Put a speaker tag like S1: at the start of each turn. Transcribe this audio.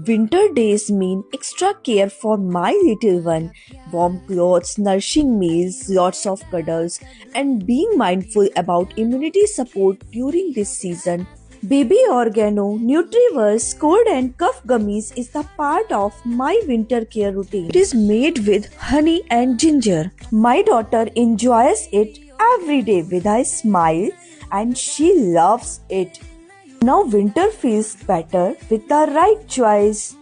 S1: Winter days mean extra care for my little one. Warm clothes, nourishing meals, lots of cuddles, and being mindful about immunity support during this season. Baby Organo, Nutriverse, cold and cough gummies is the part of my winter care routine. It is made with honey and ginger. My daughter enjoys it every day with a smile and she loves it. Now winter feels better with the right choice.